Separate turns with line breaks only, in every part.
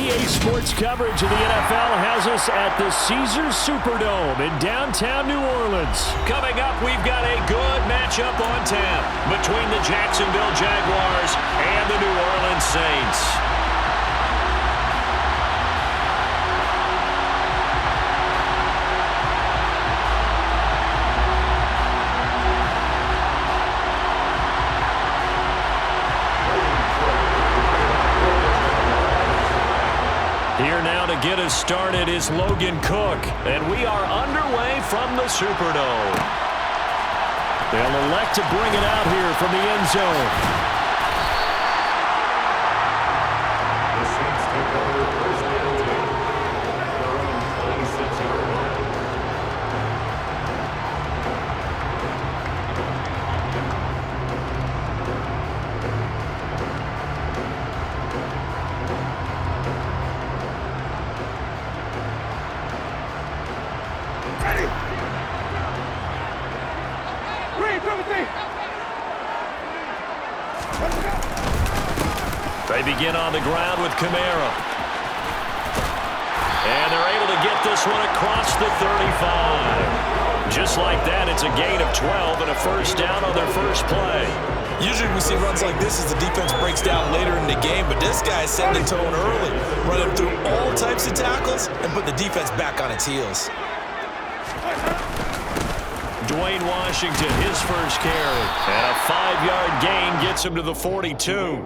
EA Sports coverage of the NFL has us at the Caesars Superdome in downtown New Orleans.
Coming up, we've got a good matchup on tap between the Jacksonville Jaguars and the New Orleans Saints. Here now to get us started is Logan Cook, and we are underway from the Superdome.
They'll elect to bring it out here from the end zone.
The Saints take over first down at their own 26-yard line.
They begin on the ground with Kamara. And they're able to get this one across the 35. Just like that, it's a gain of 12 and a first down on their first play.
Usually we see runs like this as the defense breaks down later in the game, but this guy is setting the tone early, running through all types of tackles and put the defense back on its heels.
Dwayne Washington, his first carry. And a 5-yard gain gets him to the 42.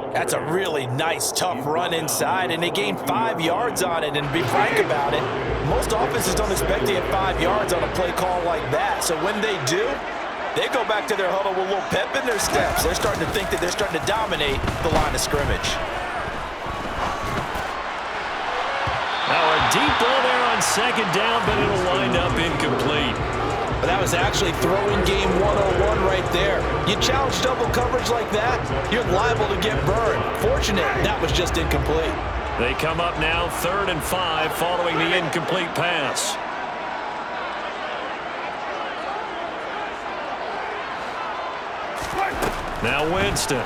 That's a really nice, tough run inside, and they gained 5 yards on it. And to be frank about it, most offenses don't expect to get 5 yards on a play call like that. So when they do, they go back to their huddle with a little pep in their steps. They're starting to think that they're starting to dominate the line of scrimmage.
Now a deep ball there on second down, but it'll wind up incomplete.
But that was actually throwing game 101 right there. You challenge double coverage like that, you're liable to get burned. Fortunate, that was just incomplete.
They come up now 3rd and 5 following the incomplete pass. Now Winston.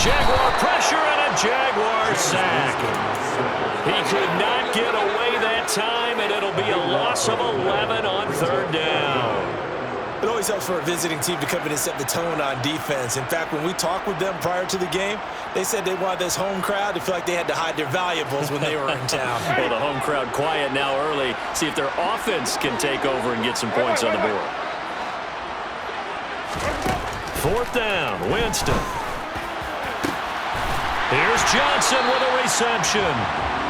Jaguar pressure and a Jaguar sack. He could not get away that time, and it'll be a loss of 11 on 3rd down.
It always helps for a visiting team to come in and set the tone on defense. In fact, when we talked with them prior to the game, they said they wanted this home crowd to feel like they had to hide their valuables when they were in town.
Well, the home crowd quiet now early. See if their offense can take over and get some points on the board. 4th down, Winston. Here's Johnson with a reception.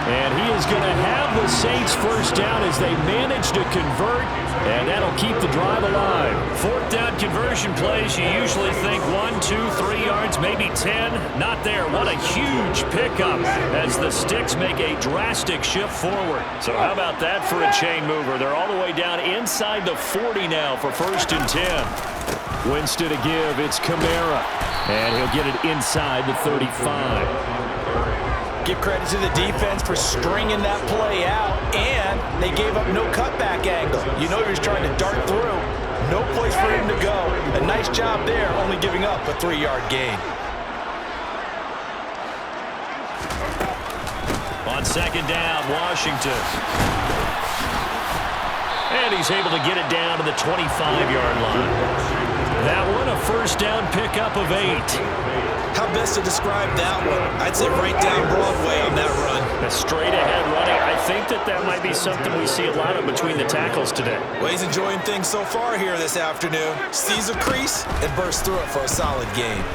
And he is going to have the Saints first down as they manage to convert, and that'll keep the drive alive.
4th down conversion plays, you usually think 1, 2, 3 yards, maybe 10. Not there. What a huge pickup as the Sticks make a drastic shift forward. So how about that for a chain mover? They're all the way down inside the 40 now for 1st and 10.
Winston to give. It's Kamara. And he'll get it inside the 35.
Give credit to the defense for stringing that play out, and they gave up no cutback angle. You know he was trying to dart through. No place for him to go. A nice job there, only giving up a 3-yard gain.
On 2nd down, Washington. And he's able to get it down to the 25-yard line. That one, a first down pickup of 8.
How best to describe that one? I'd say right down Broadway on that run.
A straight-ahead running. I think that might be something we see a lot of between the tackles today.
Well, he's enjoying things so far here this afternoon. Sees a crease and bursts through it for a solid gain.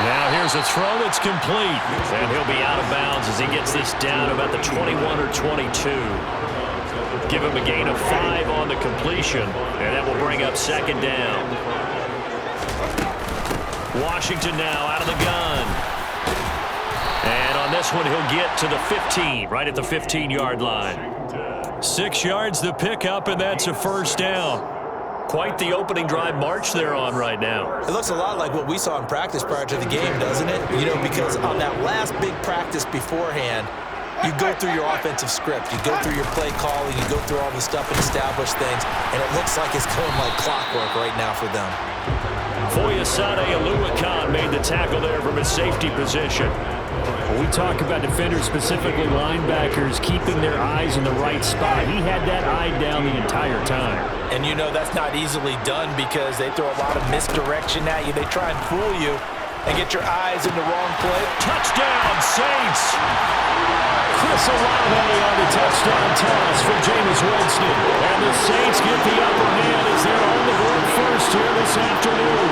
Now here's a throw that's complete. And he'll be out of bounds as he gets this down about the 21 or 22. Give him a gain of 5 on the completion, and that will bring up 2nd down. Washington now out of the gun. And on this one, he'll get to the 15, right at the 15-yard line. 6 yards the pickup, and that's a first down. Quite the opening drive march they're on right now.
It looks a lot like what we saw in practice prior to the game, doesn't it? You know, because on that last big practice beforehand, you go through your offensive script, you go through your play calling, you go through all the stuff and establish things, and it looks like it's going like clockwork right now for them.
Iambigbob10 made the tackle there from his safety position.
When we talk about defenders, specifically linebackers, keeping their eyes in the right spot. He had that eye down the entire time.
And you know that's not easily done because they throw a lot of misdirection at you. They try and fool you and get your eyes in the wrong place.
Touchdown, Saints!
Chris Olave on the touchdown toss for Jameis Winston. And the Saints get the upper hand as they're on the board first here this afternoon.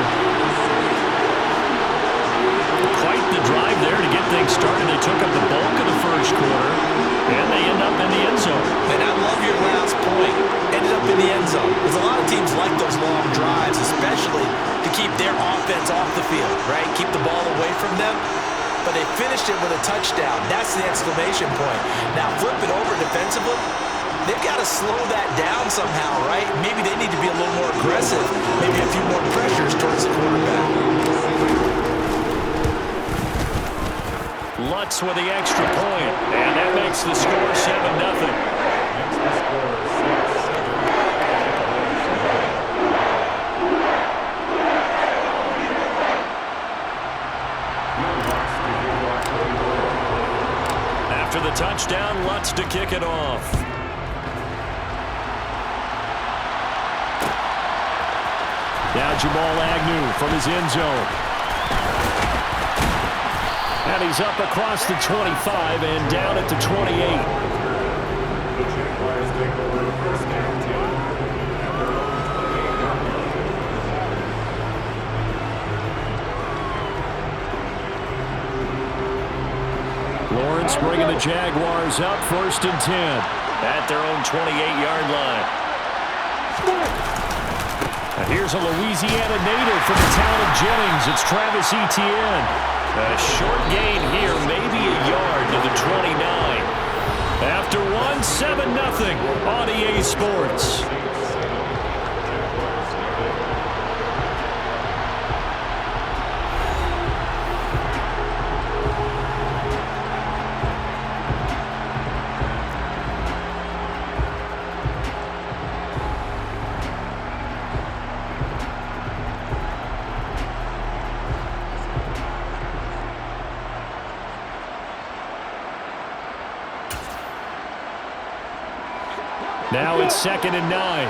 Quite the drive there to get things started. They took up the bulk of the first quarter, and they end up in the end zone.
And I love your last point. Ended up in the end zone. Because a lot of teams like those long drives, especially to keep their offense off the field, right? Keep the ball away from them. But they finished it with a touchdown. That's the exclamation point. Now flip it over defensively. They've got to slow that down somehow, right? Maybe they need to be a little more aggressive. Maybe a few more pressures towards the quarterback.
Lutz with the extra point, and that makes the score 7-0. After the touchdown, Lutz to kick it off.
Now Jamal Agnew from his end zone. And he's up across the 25 and down at the 28.
The Jaguars take over first and 10.
Lawrence bringing the Jaguars up first and 10.
At their own 28-yard line.
And here's a Louisiana native from the town of Jennings. It's Travis Etienne.
A short gain here, maybe a yard to the 29. After one, 7-0 on EA Sports.
Now it's 2nd and 9.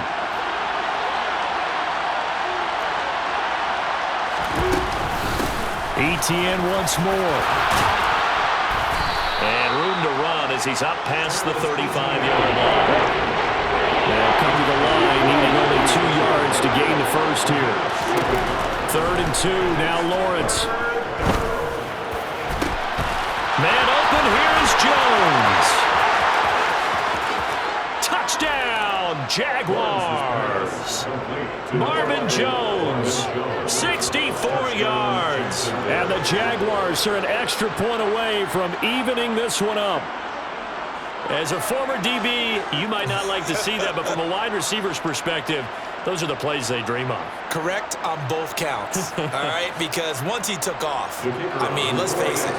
Etienne once more.
And room to run as he's up past the 35-yard line.
Now come to the line, needing only 2 yards to gain the first here. 3rd and 2, now Lawrence.
Man open, here is Jones. Touchdown, Jaguars. Marvin Jones, 64 yards.
And the Jaguars are an extra point away from evening this one up.
As a former DB, you might not like to see that, but from a wide receiver's perspective, those are the plays they dream of.
Correct on both counts, all right? Because once he took off, I mean, let's face it,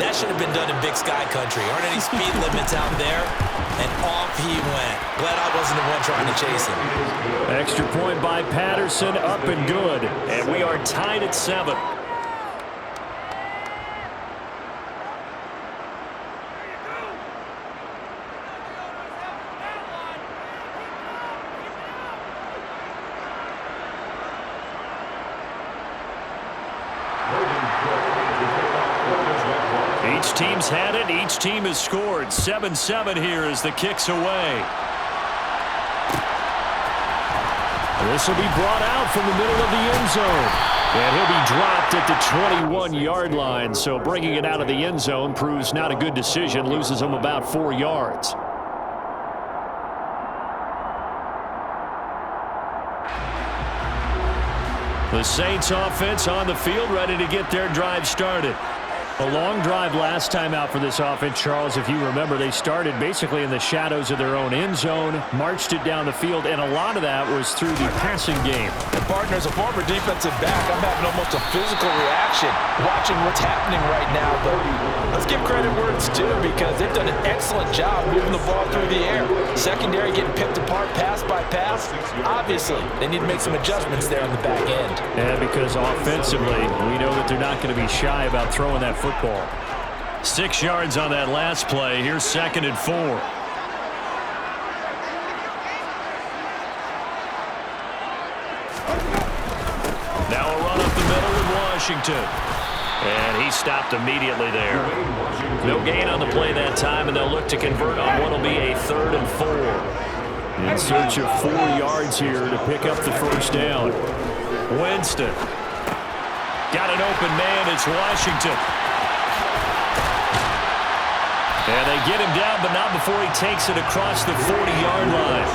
that should have been done in Big Sky Country. Aren't any speed limits out there? And off he went. Glad I wasn't the one trying to chase him.
Extra point by Patterson, up and good.
And we are tied at 7. Each team's had it. Each team has scored. 7-7 here as the kick's away.
This will be brought out from the middle of the end zone. And he'll be dropped at the 21-yard line. So bringing it out of the end zone proves not a good decision. Loses him about 4 yards. The Saints offense on the field, ready to get their drive started. A long drive last time out for this offense, Charles. If you remember, they started basically in the shadows of their own end zone, marched it down the field, and a lot of that was through the passing game.
And partner, as a former defensive back, I'm having almost a physical reaction watching what's happening right now. But let's give credit where it's due because they've done an excellent job moving the ball through the air. Secondary getting picked apart pass by pass. Obviously, they need to make some adjustments there on the back end.
Yeah, because offensively, we know that they're not going to be shy about throwing that football.
6 yards on that last play. Here's 2nd and 4. Now a run up the middle with Washington. And he stopped immediately there. No gain on the play that time, and they'll look to convert on what will be a 3rd and 4.
In search of 4 yards here to pick up the first down.
Winston. Got an open man. It's Washington. And they get him down, but not before he takes it across the 40-yard line.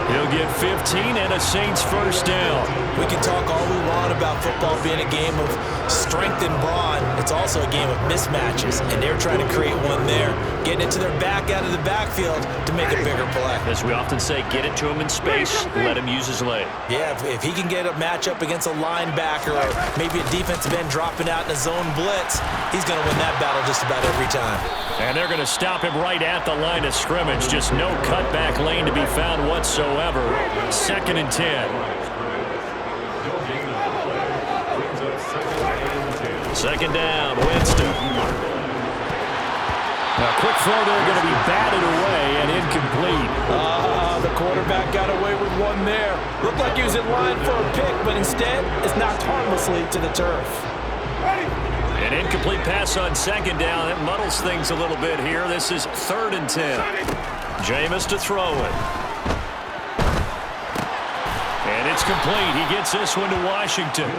He'll get 15 and a Saints first down.
We can talk all we want about football being a game of strength and brawn. It's also a game of mismatches, and they're trying to create one there. Getting it to their back out of the backfield to make a bigger play.
As we often say, get it to him in space, let him use his leg.
Yeah, if he can get a matchup against a linebacker or maybe a defensive end dropping out in a zone blitz, he's going to win that battle just about every time.
And they're going to stop him right at the line of scrimmage. Just no cutback lane to be found whatsoever. 2nd and 10. 2nd down, Winston.
A quick throw there, going to be batted away and incomplete.
The quarterback got away with one there. Looked like he was in line for a pick, but instead it's knocked harmlessly to the turf.
An incomplete pass on 2nd down. That muddles things a little bit here. This is 3rd and 10. Jameis to throw it. And it's complete. He gets this one to Washington.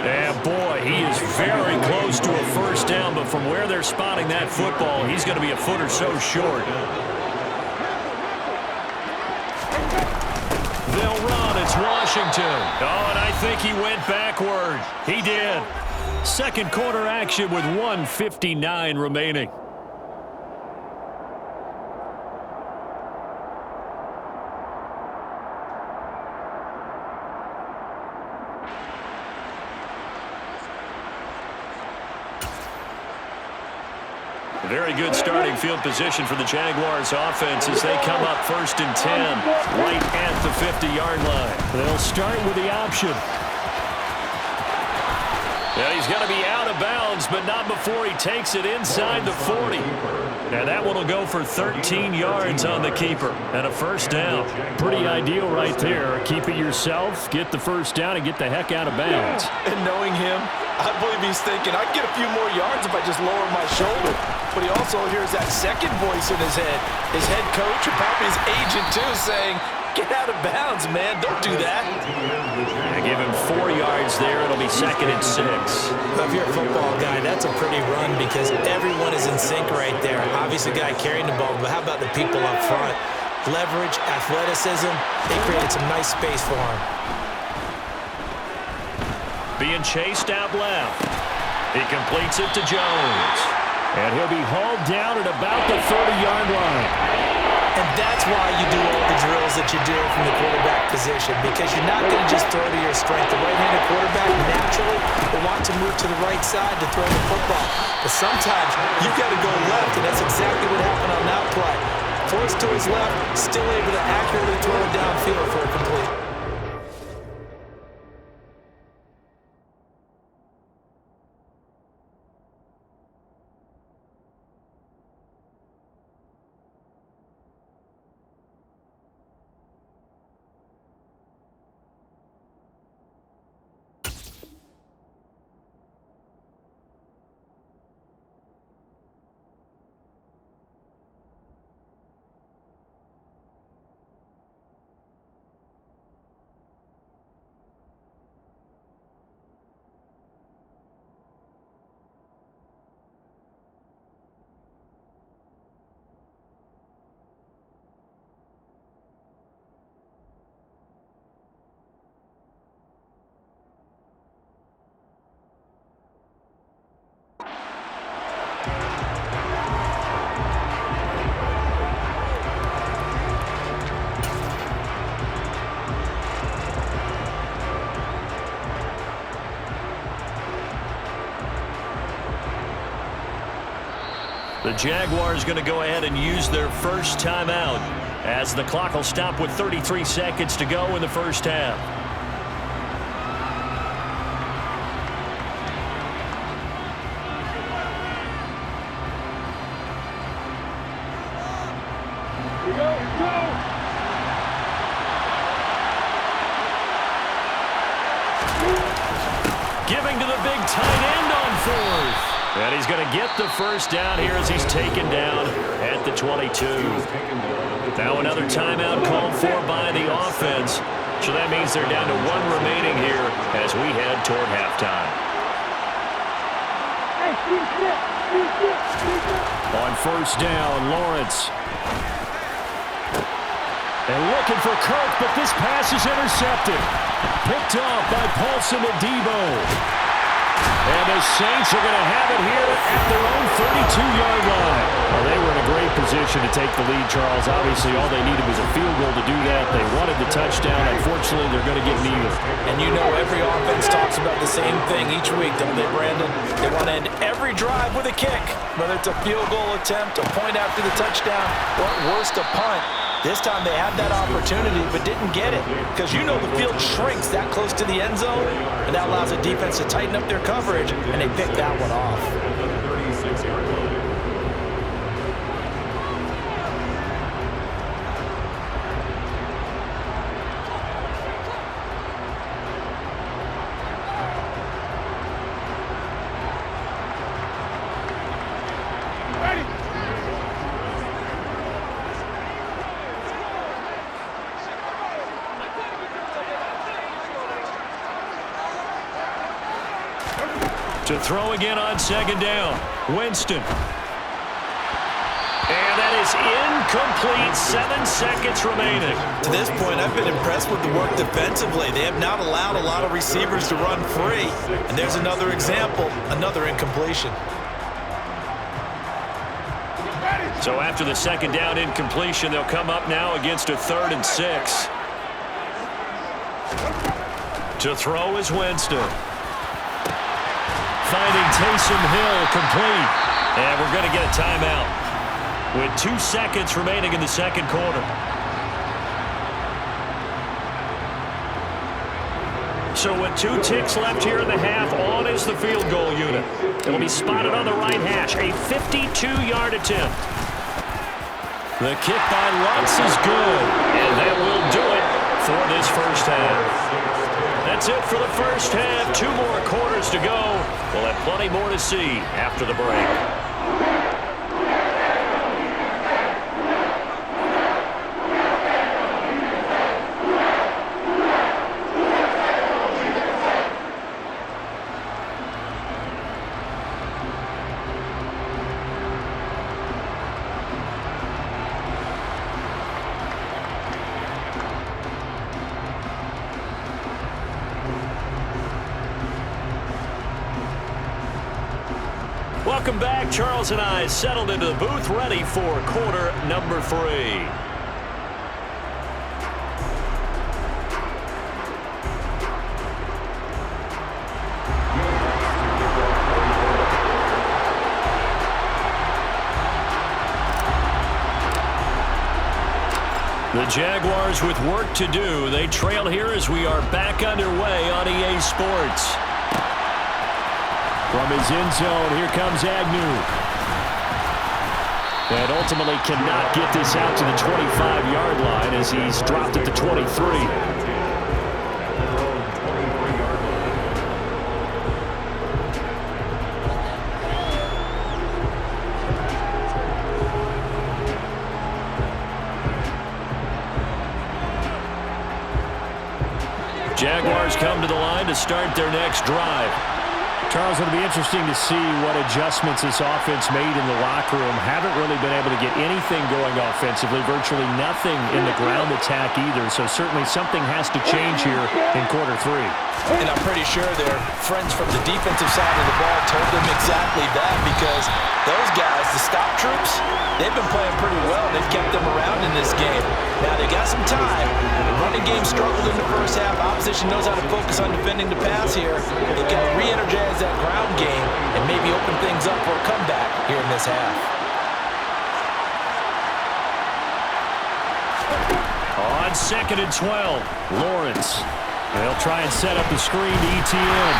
And boy, he is very close to a first down, but from where they're spotting that football, he's going to be a foot or so short. They'll run. It's Washington. Oh, and I think he went backward. He did. 2nd quarter action with 1:59 remaining. Very good starting field position for the Jaguars offense as they come up 1st and 10 right at the 50-yard line.
They'll start with the option.
Yeah, he's going to be out of bounds, but not before he takes it inside the 40. And that one will go for 13 yards on the keeper and a first down.
Pretty ideal right there. Keep it yourself, get the first down, and get the heck out of bounds.
And knowing him, I believe he's thinking, I'd get a few more yards if I just lower my shoulder. But he also hears that second voice in his head. His head coach, or probably his agent too, saying, get out of bounds, man. Don't do that.
I give him 4 yards there. It'll be 2nd and 6.
If you're a football guy, that's a pretty run because everyone is in sync right there. Obviously, the guy carrying the ball, but how about the people up front? Leverage, athleticism, they created some nice space for him.
Being chased out left. He completes it to Jones.
And he'll be hauled down at about the 30-yard line.
And that's why you do all the drills that you do from the quarterback position, because you're not going to just throw to your strength. The right-handed quarterback naturally will want to move to the right side to throw the football. But sometimes you've got to go left, and that's exactly what happened on that play. Forced to his left, still able to accurately throw it downfield for a complete. The Jaguars going to go ahead and use their first timeout
as the clock will stop with 33 seconds to go in the first half. Giving to the big tight end on fourth. And he's going to get the first down here as he's taken down at the 22. Now another timeout called for by the offense. So that means they're down to one remaining here as we head toward halftime. On first down, Lawrence. And looking for Kirk, but this pass is intercepted. Picked off by Paulson to Debo. And the Saints are going to have it here at their own 32-yard line. Well, they were in a great position to take the lead, Charles. Obviously, all they needed was a field goal to do that. They wanted the touchdown. Unfortunately, they're going to get neither.
And you know every offense talks about the same thing each week, don't they, Brandon? They want to end every drive with a kick, whether it's a field goal attempt, a point after the touchdown, or at worst, a punt. This time they had that opportunity but didn't get it because you know the field shrinks that close to the end zone, and that allows the defense to tighten up their coverage, and they picked that one off.
36-yard line.
To throw again on second down. Winston. And that is incomplete. 7 seconds remaining.
To this point, I've been impressed with the work defensively. They have not allowed a lot of receivers to run free. And there's another example, another incompletion.
So after the second down incompletion, they'll come up now against a 3rd and 6. To throw is Winston. Finding Taysom Hill complete. And we're going to get a timeout with 2 seconds remaining in the second quarter. So with 2 ticks left here in the half, on is the field goal unit. It'll be spotted on the right hash. A 52-yard attempt. The kick by Lutz is good. And that will do it for this first half. That's it for the first half. 2 more quarters to go. We'll have plenty more to see after the break. Welcome back. Charles and I settled into the booth, ready for quarter number 3. The Jaguars with work to do. They trail here as we are back underway on EA Sports. From his end zone, here comes Agnew. And ultimately cannot get this out to the 25-yard line as he's dropped at the 23. Jaguars come to the line to start their next drive. Charles, it'll be interesting to see what adjustments this offense made in the locker room. Haven't really been able to get anything going offensively, virtually nothing in the ground attack either. So certainly something has to change here in quarter 3.
And I'm pretty sure their friends from the defensive side of the ball told them exactly that, because those guys, the stop troops, they've been playing pretty well. They've kept them around in this game. Now they got some time. The running game struggled in the first half. Opposition knows how to focus on defending the pass here. They can re-energize that ground game and maybe open things up for a comeback here in this half.
On 2nd and 12, Lawrence. They'll try and set up the screen to ETN.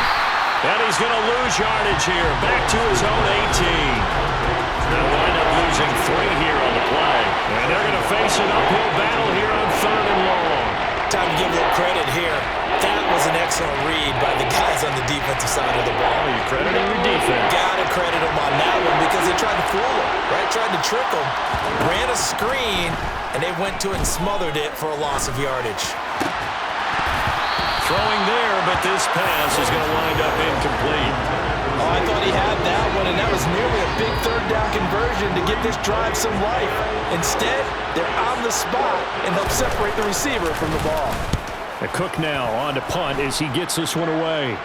And he's going to lose yardage here. Back to his own 18. They'll wind up losing 3 here on the play. And they're going to face an uphill battle here on 3rd and long.
Time to give a little credit here. That was an excellent read by the guys on the defensive side of the ball.
Oh, you're crediting your defense.
Gotta credit them on that one because they tried to fool him, right? Tried to trick him. Ran a screen, and they went to it and smothered it for a loss of yardage.
Throwing there, but this pass is going to wind up incomplete.
Oh, I thought he had that one, and that was nearly a big 3rd down conversion to give this drive some life. Instead, they're on the spot and help separate the receiver from the ball.
The Cook now on to punt as he gets this one away.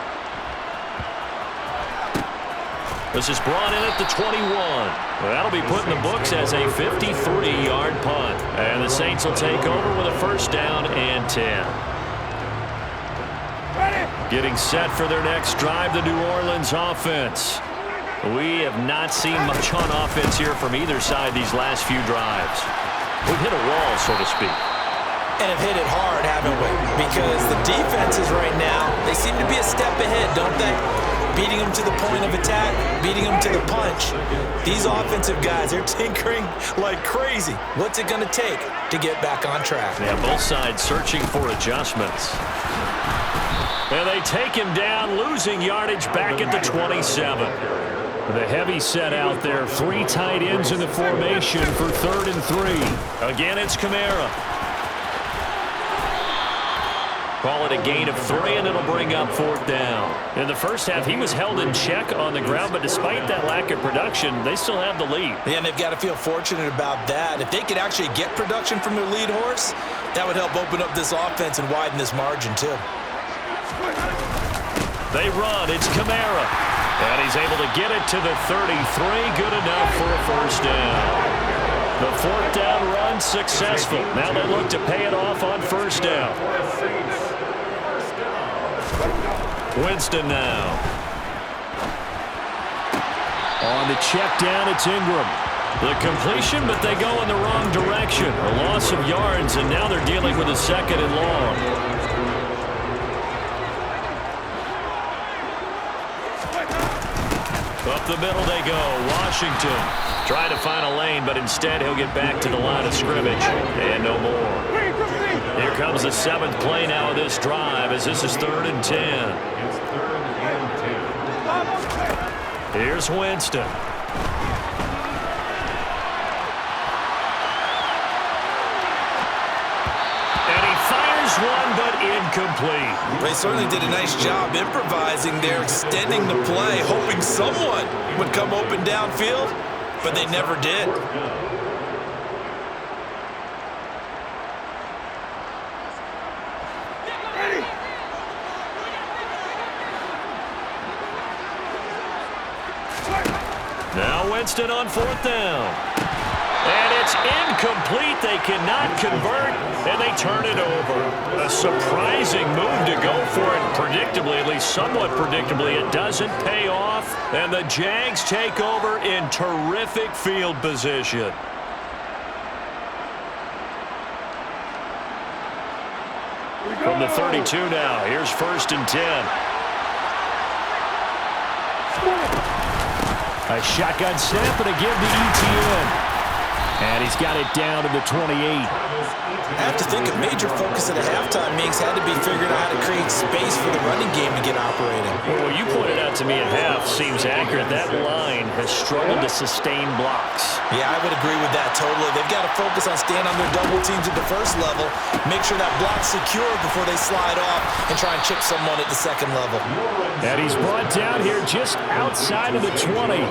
This is brought in at the 21. Well, that'll be put in the books as a 53-yard punt. And the Saints will take over with a 1st down and 10. Getting set for their next drive, the New Orleans offense. We have not seen much on offense here from either side these last few drives. We've hit a wall, so to speak.
And have hit it hard, haven't we? Because the defenses right now, they seem to be a step ahead, don't they? Beating them to the point of attack, beating them to the punch. These offensive guys, they're tinkering like crazy. What's it going to take to get back on track?
Yeah, both sides searching for adjustments. And they take him down, losing yardage back at the 27. The heavy set out there. 3 tight ends in the formation for 3rd and 3. Again, it's Kamara. Call it a gain of 3, and it'll bring up 4th down. In the first half, he was held in check on the ground, but despite that lack of production, they still have the lead.
Yeah, and they've got to feel fortunate about that. If they could actually get production from their lead horse, that would help open up this offense and widen this margin, too.
They run. It's Kamara. And he's able to get it to the 33. Good enough for a 1st down. The 4th down run successful. Now they look to pay it off on 1st down. Winston now. On the check down, it's Ingram. The completion, but they go in the wrong direction. A loss of yards, and now they're dealing with a 2nd and long. Up the middle they go. Washington trying to find a lane, but instead he'll get back to the line of scrimmage. And no more. Here comes the 7th play now of this drive as this is 3rd and 10.
It's 3rd and 10.
Here's Winston. One, but incomplete.
They certainly did a nice job improvising there, extending the play, hoping someone would come open downfield, but they never did.
Now Winston on 4th down. And it's incomplete. They cannot convert, and they turn it over. A surprising move to go for it. Predictably, at least somewhat predictably, it doesn't pay off. And the Jags take over in terrific field position. From the 32 now, here's 1st and 10. A shotgun snap and a give to ETN. And he's got it down to the 28.
I have to think a major focus at the halftime meetings had to be figuring out how to create space for the running game to get operating.
Well, what you pointed out to me at half seems accurate. That line has struggled to sustain blocks.
Yeah, I would agree with that totally. They've got to focus on staying on their double teams at the first level, make sure that block's secure before they slide off and try and chip someone at the 2nd level.
And he's brought down here just outside of the 20.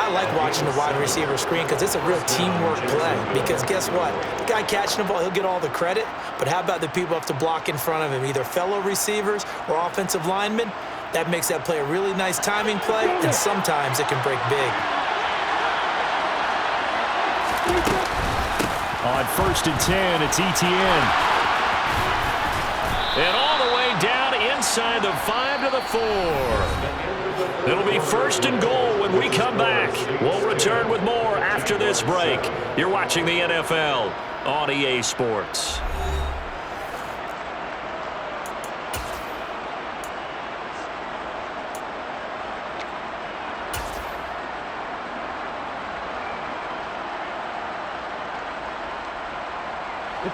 I like watching the wide receiver screen because it's a real teamwork play. Because guess what? The guy catching the ball, he'll get all the credit. But how about the people up to block in front of him, either fellow receivers or offensive linemen? That makes that play a really nice timing play, and sometimes it can break big.
On 1st and 10, it's ETN. And all the way down
inside the 5 to the 4. It'll be 1st and goal when we come back. We'll return with more after this break. You're watching the NFL on EA Sports.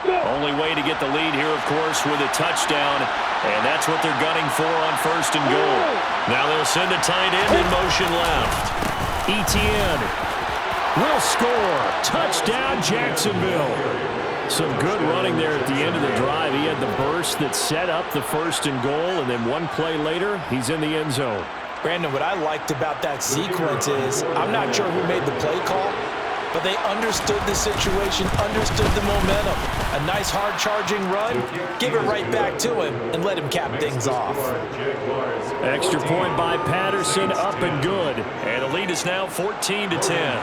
Only way to get the lead here, of course, with a touchdown, and that's what they're gunning for on 1st and goal.
Now they'll send a tight end in motion left.
ETN will score. Touchdown, Jacksonville. Some good running there at the end of the drive. He had the burst that set up the 1st and goal, and then one play later, he's in the end zone.
Brandon, what I liked about that sequence is I'm not sure who made the play call, but they understood the situation, understood the momentum. A nice hard-charging run, give it right back to him, and let him cap things off.
Extra point by Patterson, up and good.
And the lead is now 14 to 10.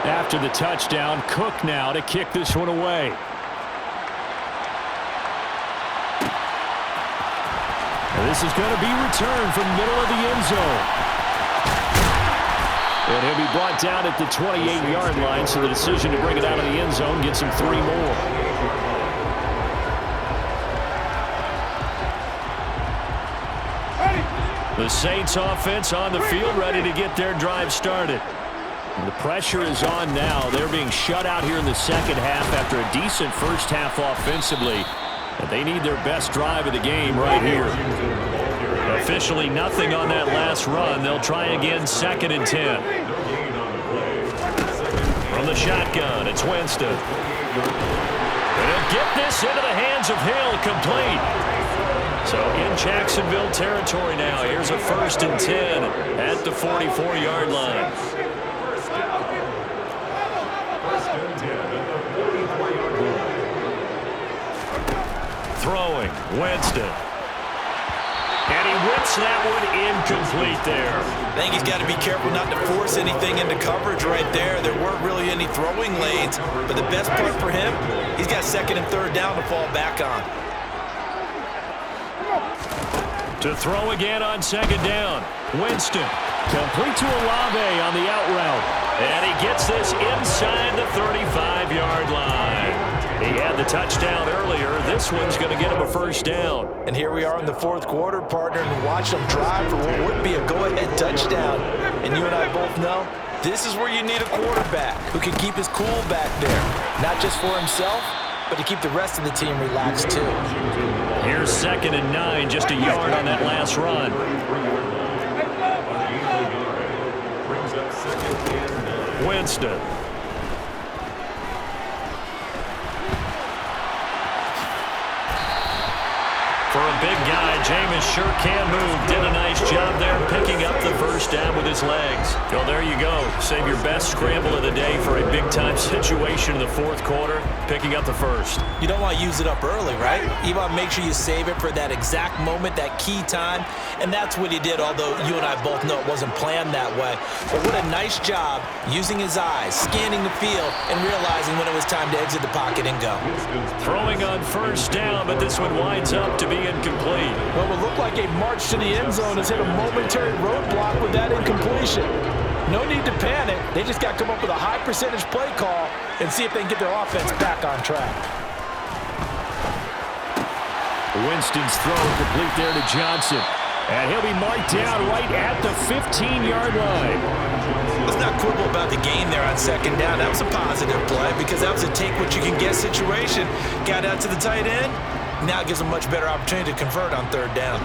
After the touchdown, Cook now to kick this one away. And this is going to be returned from the middle of the end zone. And he'll be brought down at the 28-yard line, so the decision to bring it out of the end zone gets him 3 more.
The Saints offense on the field, ready to get their drive started.
And the pressure is on now. They're being shut out here in the second half after a decent first half offensively. But they need their best drive of the game right here.
Officially nothing on that last run. They'll try again 2nd and 10. From the shotgun, it's Winston. And he'll get this into the hands of Hill, complete. So in Jacksonville territory now. Here's a 1st and 10 at the 44-yard line. Throwing, Winston. And he whips that one incomplete there.
I think he's got to be careful not to force anything into coverage right there. There weren't really any throwing lanes, but the best part for him, he's got 2nd and 3rd down to fall back on.
To throw again on 2nd down. Winston.
Complete to Olave on the out route.
And he gets this inside the 35-yard line. He had the touchdown earlier. This one's going to get him a 1st down.
And here we are in the 4th quarter, partner, and watch them drive for what would be a go-ahead touchdown. And you and I both know this is where you need a quarterback who can keep his cool back there. Not just for himself, but to keep the rest of the team relaxed too.
Here's 2nd and 9, just a yard on that last run. Winston. For a big guy, Jameis sure can move. Did a nice job there picking up the 1st down with his legs. Well, there you go. Save your best scramble of the day for a big-time situation in the 4th quarter, picking up the 1st.
You don't want to use it up early, right? You want to make sure you save it for that exact moment, that key time, and that's what he did, although you and I both know it wasn't planned that way. But what a nice job using his eyes, scanning the field, and realizing when it was time to exit the pocket and go.
Throwing on 1st down, but this one winds up to be incomplete.
Well, it looked like a march to the end zone has hit a momentary roadblock with that incompletion. No need to panic. They just got to come up with a high percentage play call and see if they can get their offense back on track.
Winston's throw complete there to Johnson. And he'll be marked down right at the 15-yard line.
Let's not quibble about the gain there on 2nd down. That was a positive play because that was a take-what-you-can-get situation. Got out to the tight end. Now it gives them a much better opportunity to convert on 3rd down.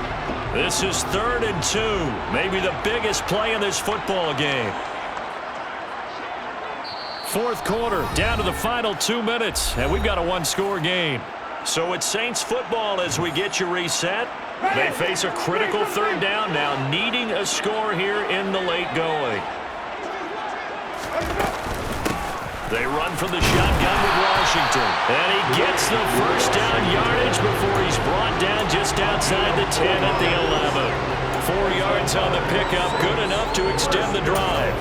This is 3rd and 2. Maybe the biggest play in this football game. 4th quarter, down to the final 2 minutes, and we've got a 1-score game. So it's Saints football as we get you reset. They face a critical 3rd down now, needing a score here in the late going. They run from the shotgun with Washington. And he gets the 1st down yardage before he's brought down just outside the 10 at the 11. 4 yards on the pickup, good enough to extend the drive.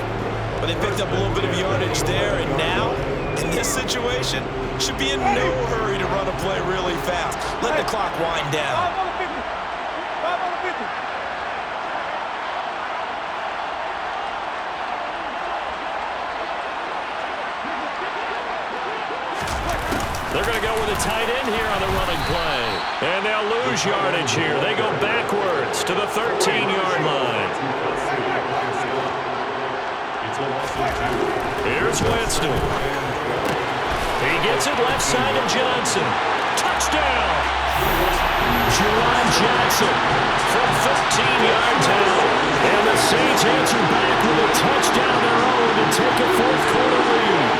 But they picked up a little bit of yardage there, and now In this situation, should be in no hurry to run a play really fast. Let the clock wind down.
They're going to go with a tight end here on the running play. And they'll lose yardage here. They go backwards to the 13-yard line. Here's Winston. He gets it left side of Johnson. Touchdown! Juwan Johnson from 13 yards out. And the Saints answer back with a touchdown of their own to take a fourth-quarter lead.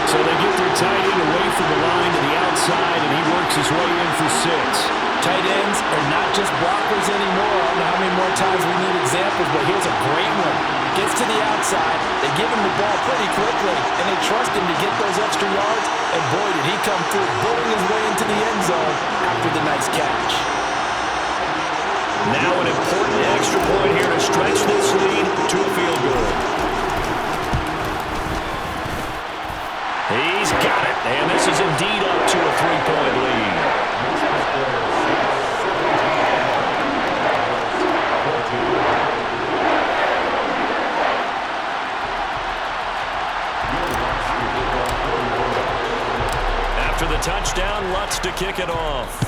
So they get their tight end away from the line to the outside, and he works his way in for 6.
Tight ends are not just blockers anymore. I don't know how many more times we need examples, but here's a great one. Gets to the outside, they give him the ball pretty quickly, and they trust him to get those extra yards, and boy, did he come through, bulling his way into the end zone after the nice catch.
Now an important extra point here to stretch this lead to a field goal. He's got it, and this is indeed up to a 3-point lead. After the touchdown, Lutz to kick it off.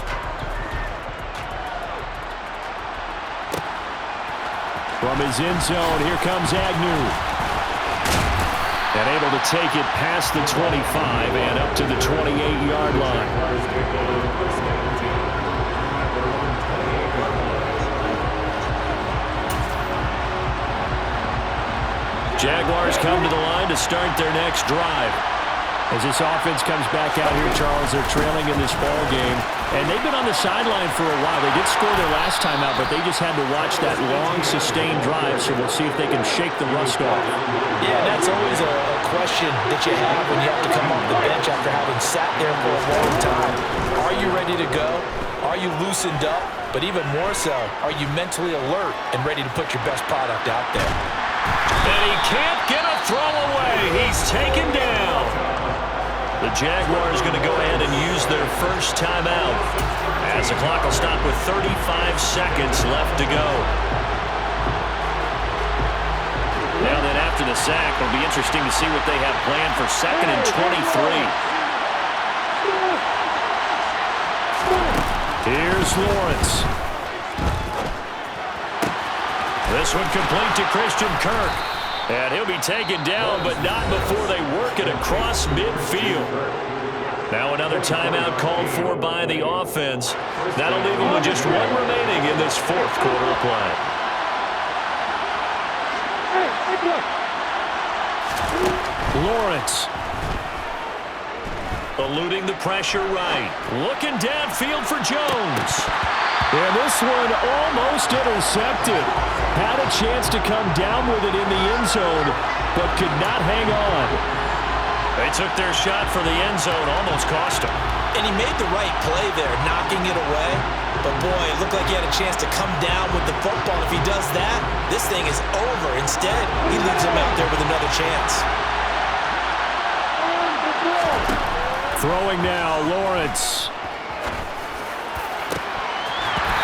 From his end zone, here comes Agnew. And able to take it past the 25 and up to the 28-yard line. Jaguars come to the line to start their next drive. As this offense comes back out here, Charles, they're trailing in this ball game. And they've been on the sideline for a while. They did score their last time out, but they just had to watch that long, sustained drive, so we'll see if they can shake the rust off.
Yeah, that's always a question that you have when you have to come off the bench after having sat there for a long time. Are you ready to go? Are you loosened up? But even more so, are you mentally alert and ready to put your best product out there?
And he can't get a throw away. He's taken down. The Jaguars going to go ahead and use their first timeout as the clock will stop with 35 seconds left to go. Now then, after the sack, it'll be interesting to see what they have planned for 2nd and 23. Here's Lawrence. This one complete to Christian Kirk. And he'll be taken down, but not before they work it across midfield. Now another timeout called for by the offense. That'll leave them with just one remaining in this fourth quarter of play. Lawrence. Eluding the pressure right. Looking downfield for Jones. And this one almost intercepted. Had a chance to come down with it in the end zone, but could not hang on. They took their shot for the end zone, almost cost him.
And he made the right play there, knocking it away. But boy, it looked like he had a chance to come down with the football. If he does that, this thing is over. Instead, he leaves him out there with another chance.
Throwing now, Lawrence.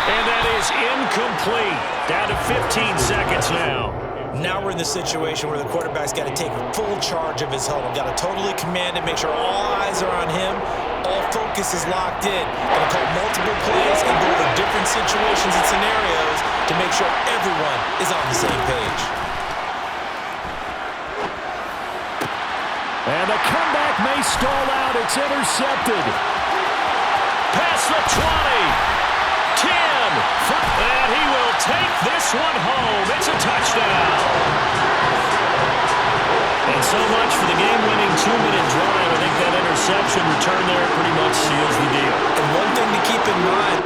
And that is incomplete. Down to 15 seconds now.
Now we're in the situation where the quarterback's got to take full charge of his huddle. Got to totally command it, make sure all eyes are on him. All focus is locked in. Going to call multiple plays and go over different situations and scenarios to make sure everyone is on the same page.
And the comeback may stall out. It's intercepted. Past the 20. 10, and he will take this one home. It's a touchdown. And so much for the game-winning 2-minute drive. I think that interception return there pretty much seals the deal.
And one thing to keep in mind,